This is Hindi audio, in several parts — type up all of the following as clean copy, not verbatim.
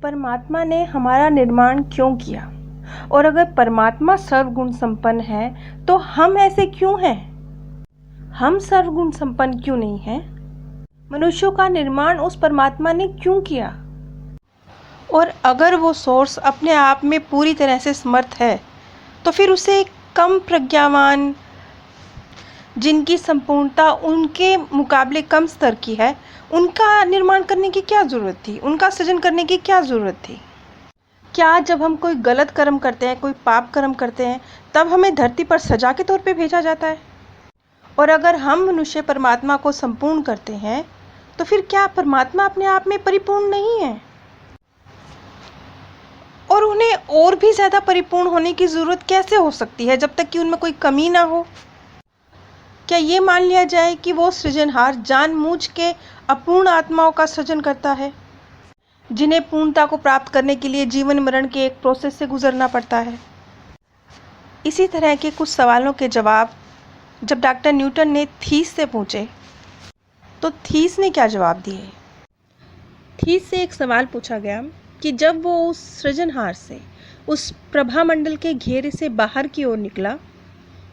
परमात्मा ने हमारा निर्माण क्यों किया? और अगर परमात्मा सर्वगुण संपन्न है तो हम ऐसे क्यों हैं? हम सर्वगुण संपन्न क्यों नहीं हैं? मनुष्यों का निर्माण उस परमात्मा ने क्यों किया? और अगर वो सोर्स अपने आप में पूरी तरह से समर्थ है तो फिर उसे कम प्रज्ञावान, जिनकी संपूर्णता उनके मुकाबले कम स्तर की है, उनका निर्माण करने की क्या ज़रूरत थी? उनका सृजन करने की क्या ज़रूरत थी? क्या जब हम कोई गलत कर्म करते हैं, कोई पाप कर्म करते हैं, तब हमें धरती पर सजा के तौर पे भेजा जाता है? और अगर हम मनुष्य परमात्मा को संपूर्ण करते हैं तो फिर क्या परमात्मा अपने आप में परिपूर्ण नहीं है? और उन्हें और भी ज़्यादा परिपूर्ण होने की ज़रूरत कैसे हो सकती है जब तक कि उनमें कोई कमी ना हो? क्या ये मान लिया जाए कि वो सृजनहार जानबूझ के अपूर्ण आत्माओं का सृजन करता है, जिन्हें पूर्णता को प्राप्त करने के लिए जीवन मरण के एक प्रोसेस से गुजरना पड़ता है? इसी तरह के कुछ सवालों के जवाब जब डॉक्टर न्यूटन ने थीस से पूछे तो थीस ने क्या जवाब दिए? थीस से एक सवाल पूछा गया कि जब वो उस सृजनहार से, उस प्रभामंडल के घेरे से बाहर की ओर निकला,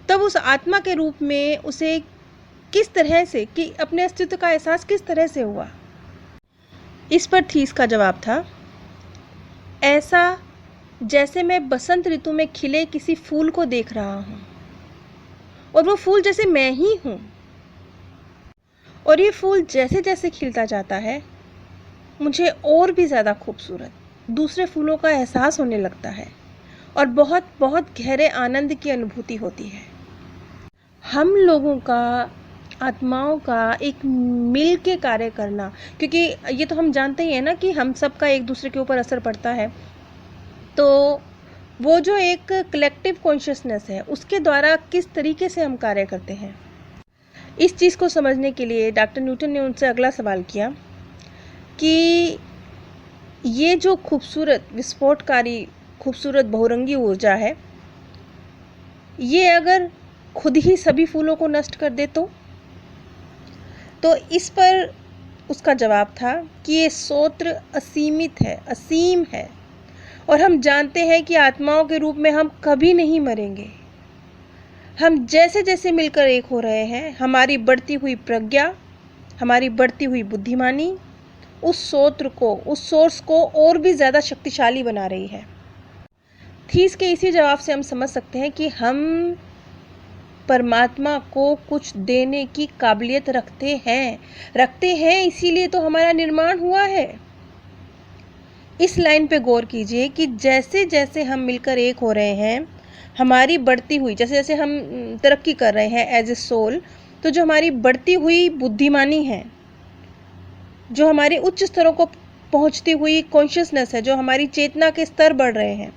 तब उस आत्मा के रूप में उसे किस तरह से, कि अपने अस्तित्व का एहसास किस तरह से हुआ? इस पर थीस का जवाब था, ऐसा जैसे मैं बसंत ऋतु में खिले किसी फूल को देख रहा हूँ और वो फूल जैसे मैं ही हूँ, और ये फूल जैसे जैसे खिलता जाता है मुझे और भी ज़्यादा खूबसूरत दूसरे फूलों का एहसास होने लगता है और बहुत बहुत गहरे आनंद की अनुभूति होती है। हम लोगों का, आत्माओं का एक मिल के कार्य करना, क्योंकि ये तो हम जानते ही हैं ना कि हम सब का एक दूसरे के ऊपर असर पड़ता है, तो वो जो एक कलेक्टिव कॉन्शियसनेस है उसके द्वारा किस तरीके से हम कार्य करते हैं, इस चीज़ को समझने के लिए डॉक्टर न्यूटन ने उनसे अगला सवाल किया कि ये जो खूबसूरत विस्फोटकारी खूबसूरत बहुरंगी ऊर्जा है, ये अगर खुद ही सभी फूलों को नष्ट कर दे तो इस पर उसका जवाब था कि ये स्रोत असीमित है, असीम है, और हम जानते हैं कि आत्माओं के रूप में हम कभी नहीं मरेंगे। हम जैसे जैसे मिलकर एक हो रहे हैं, हमारी बढ़ती हुई प्रज्ञा, हमारी बढ़ती हुई बुद्धिमानी उस स्रोत को, उस सोर्स को और भी ज़्यादा शक्तिशाली बना रही है। थीस के इसी जवाब से हम समझ सकते हैं कि हम परमात्मा को कुछ देने की काबिलियत रखते हैं, इसीलिए तो हमारा निर्माण हुआ है। इस लाइन पे गौर कीजिए कि जैसे जैसे हम मिलकर एक हो रहे हैं, हमारी बढ़ती हुई, जैसे जैसे हम तरक्की कर रहे हैं एज ए सोल, तो जो हमारी बढ़ती हुई बुद्धिमानी है, जो हमारी उच्च स्तरों को पहुंचती हुई कॉन्शियसनेस है, जो हमारी चेतना के स्तर बढ़ रहे हैं,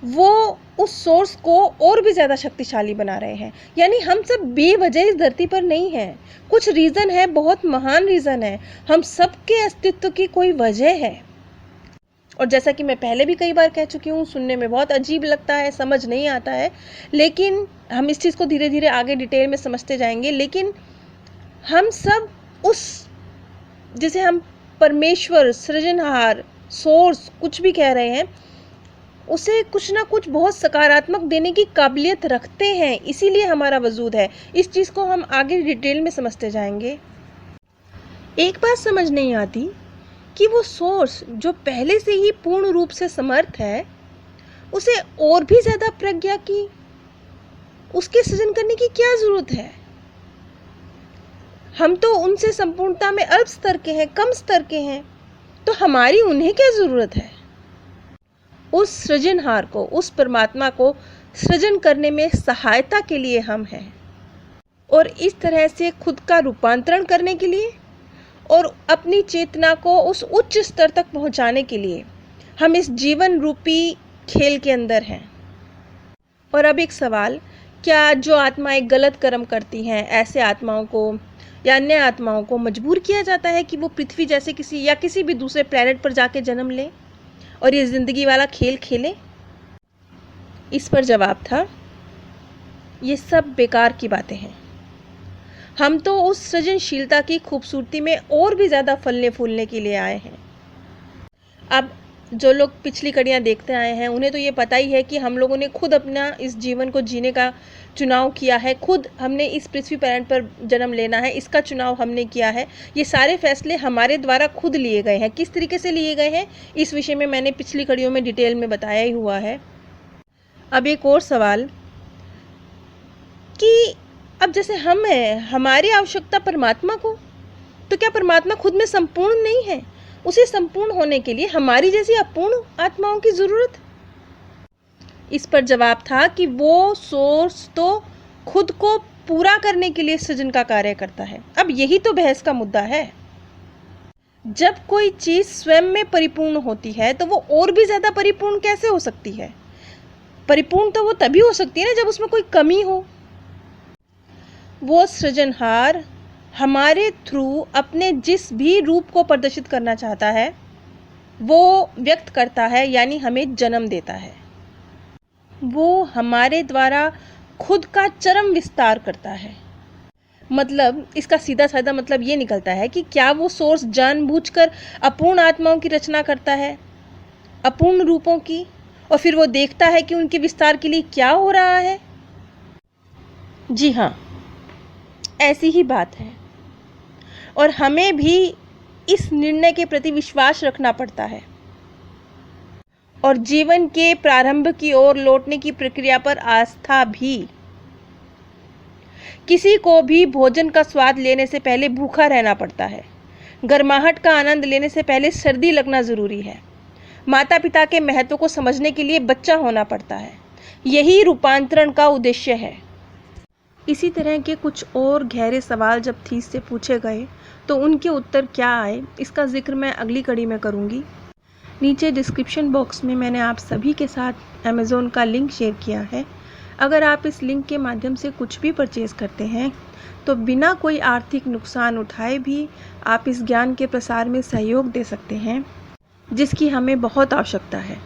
वो उस सोर्स को और भी ज़्यादा शक्तिशाली बना रहे हैं। यानी हम सब बेवजह इस धरती पर नहीं हैं, कुछ रीज़न है, बहुत महान रीज़न है, हम सबके अस्तित्व की कोई वजह है। और जैसा कि मैं पहले भी कई बार कह चुकी हूँ, सुनने में बहुत अजीब लगता है, समझ नहीं आता है, लेकिन हम इस चीज़ को धीरे धीरे आगे डिटेल में समझते जाएंगे। लेकिन हम सब उस, जिसे हम परमेश्वर, सृजनहार, सोर्स कुछ भी कह रहे हैं, उसे कुछ ना कुछ बहुत सकारात्मक देने की काबिलियत रखते हैं, इसीलिए हमारा वजूद है। इस चीज़ को हम आगे डिटेल में समझते जाएंगे। एक बात समझ नहीं आती कि वो सोर्स जो पहले से ही पूर्ण रूप से समर्थ है, उसे और भी ज़्यादा प्रज्ञा की, उसके सृजन करने की क्या ज़रूरत है? हम तो उनसे संपूर्णता में अल्प स्तर के हैं, कम स्तर के हैं, तो हमारी उन्हें क्या ज़रूरत है? उस सृजनहार को, उस परमात्मा को सृजन करने में सहायता के लिए हम हैं, और इस तरह से खुद का रूपांतरण करने के लिए और अपनी चेतना को उस उच्च स्तर तक पहुंचाने के लिए हम इस जीवन रूपी खेल के अंदर हैं। और अब एक सवाल, क्या जो आत्माएं गलत कर्म करती हैं, ऐसे आत्माओं को या अन्य आत्माओं को मजबूर किया जाता है कि वो पृथ्वी जैसे किसी या किसी भी दूसरे प्लेनेट पर जाके जन्म लें और ये ज़िंदगी वाला खेल खेलें? इस पर जवाब था, ये सब बेकार की बातें हैं। हम तो उस सृजनशीलता की खूबसूरती में और भी ज़्यादा फलने फूलने के लिए आए हैं। अब जो लोग पिछली कड़ियाँ देखते आए हैं उन्हें तो ये पता ही है कि हम लोगों ने खुद अपना इस जीवन को जीने का चुनाव किया है, खुद हमने इस पृथ्वी प्लैनेट पर जन्म लेना है, इसका चुनाव हमने किया है। ये सारे फैसले हमारे द्वारा खुद लिए गए हैं। किस तरीके से लिए गए हैं इस विषय में मैंने पिछली कड़ियों में डिटेल में बताया ही हुआ है। अब एक और सवाल कि अब जैसे हम हैं, हमारी आवश्यकता परमात्मा को, तो क्या परमात्मा खुद में संपूर्ण नहीं है? उसे संपूर्ण होने के लिए हमारी जैसी अपूर्ण आत्माओं की जरूरत? इस पर जवाब था कि वो सोर्स तो खुद को पूरा करने के लिए सृजन का कार्य करता है। अब यही तो बहस का मुद्दा है। जब कोई चीज स्वयं में परिपूर्ण होती है तो वो और भी ज्यादा परिपूर्ण कैसे हो सकती है? परिपूर्ण तो वो तभी हो सकती है ना जब उसमें कोई कमी हो। वो सृजनहार हमारे थ्रू अपने जिस भी रूप को प्रदर्शित करना चाहता है वो व्यक्त करता है, यानी हमें जन्म देता है। वो हमारे द्वारा खुद का चरम विस्तार करता है। मतलब इसका सीधा साधा मतलब ये निकलता है कि क्या वो सोर्स जानबूझकर अपूर्ण आत्माओं की रचना करता है, अपूर्ण रूपों की, और फिर वो देखता है कि उनके विस्तार के लिए क्या हो रहा है? जी हाँ, ऐसी ही बात है। और हमें भी इस निर्णय के प्रति विश्वास रखना पड़ता है और जीवन के प्रारंभ की ओर लौटने की प्रक्रिया पर आस्था भी। किसी को भी भोजन का स्वाद लेने से पहले भूखा रहना पड़ता है। गर्माहट का आनंद लेने से पहले सर्दी लगना जरूरी है। माता पिता के महत्व को समझने के लिए बच्चा होना पड़ता है। यही रूपांतरण का उद्देश्य है। इसी तरह के कुछ और गहरे सवाल जब थीस से पूछे गए तो उनके उत्तर क्या आए, इसका जिक्र मैं अगली कड़ी में करूँगी। नीचे डिस्क्रिप्शन बॉक्स में मैंने आप सभी के साथ अमेज़ॉन का लिंक शेयर किया है। अगर आप इस लिंक के माध्यम से कुछ भी परचेज़ करते हैं तो बिना कोई आर्थिक नुकसान उठाए भी आप इस ज्ञान के प्रसार में सहयोग दे सकते हैं, जिसकी हमें बहुत आवश्यकता है।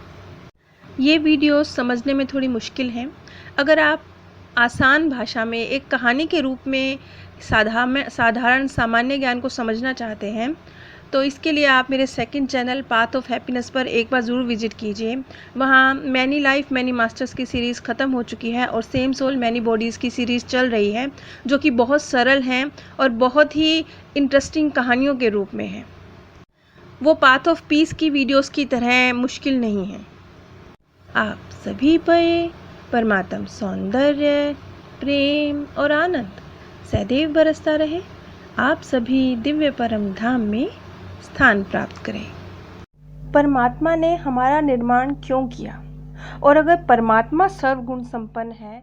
ये वीडियोस समझने में थोड़ी मुश्किल हैं। अगर आप आसान भाषा में एक कहानी के रूप में साधारण सामान्य ज्ञान को समझना चाहते हैं तो इसके लिए आप मेरे second channel path of happiness पर एक बार ज़रूर विजिट कीजिए। वहाँ मैनी लाइफ मैनी मास्टर्स की सीरीज़ ख़त्म हो चुकी है और सेम सोल मैनी बॉडीज़ की सीरीज़ चल रही है, जो कि बहुत सरल हैं और बहुत ही इंटरेस्टिंग कहानियों के रूप में है। वो पाथ ऑफ पीस की वीडियोस की तरह मुश्किल नहीं है। आप सभी पर परमात्म सौंदर्य, प्रेम और आनंद सदैव बरसता रहे। आप सभी दिव्य परम धाम में स्थान प्राप्त करें। परमात्मा ने हमारा निर्माण क्यों किया? और अगर परमात्मा सर्वगुण संपन्न है